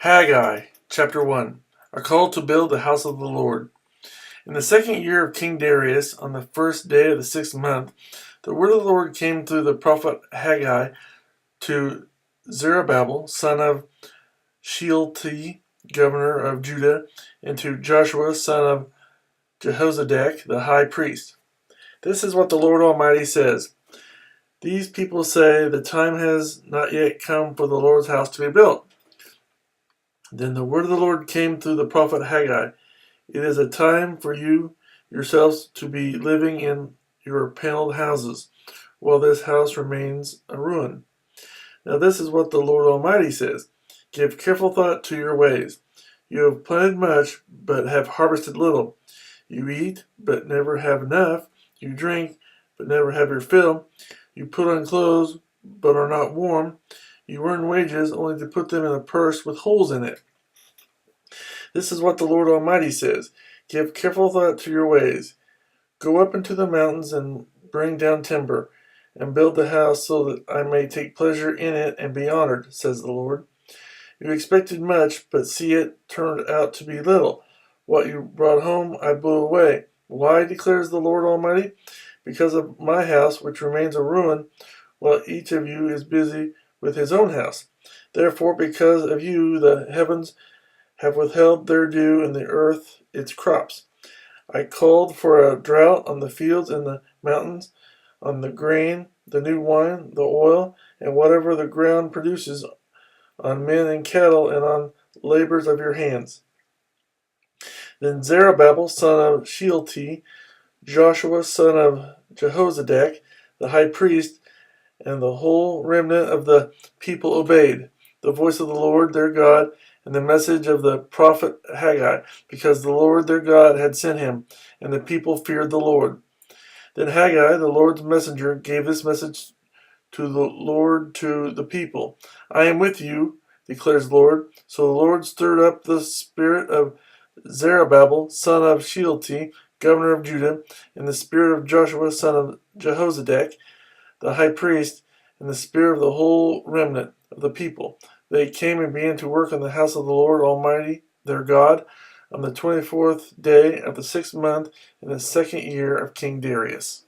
Haggai, chapter 1. A call to build the house of the Lord. In the second year of King Darius, on the first day of the 6th month, the word of the Lord came through the prophet Haggai to Zerubbabel, son of Shealtiel, governor of Judah, and to Joshua, son of Jozadak, the high priest. This is what the Lord Almighty says. These people say the time has not yet come for the Lord's house to be built. Then the word of the Lord came through the prophet Haggai. It is a time for you yourselves to be living in your paneled houses, while this house remains a ruin. Now this is what the Lord Almighty says. Give careful thought to your ways. You have planted much, but have harvested little. You eat, but never have enough. You drink, but never have your fill. You put on clothes, but are not warm. You earn wages only to put them in a purse with holes in it. This is what the Lord Almighty says. Give careful thought to your ways. Go up into the mountains and bring down timber, and build the house so that I may take pleasure in it and be honored, says the Lord. You expected much, but see, it turned out to be little. What you brought home I blew away. Why, declares the Lord Almighty? Because of my house, which remains a ruin, while each of you is busy with his own house. Therefore, because of you, the heavens have withheld their dew and the earth its crops. I called for a drought on the fields and the mountains, on the grain, the new wine, the oil, and whatever the ground produces, on men and cattle, and on labors of your hands. Then Zerubbabel, son of Shealtiel, Joshua, son of Jozadak, the high priest, and the whole remnant of the people obeyed the voice of the Lord their God and the message of the prophet Haggai, because the Lord their God had sent him, and the people feared the Lord. Then Haggai, the Lord's messenger, gave this message to the Lord to the people. I am with you, declares the Lord. So the Lord stirred up the spirit of Zerubbabel, son of Shealtiel, governor of Judah, and the spirit of Joshua, son of Jozadak, the high priest, and the spirit of the whole remnant of the people. They came and began to work on the house of the Lord Almighty, their God, on the 24th day of the 6th month in the second year of King Darius.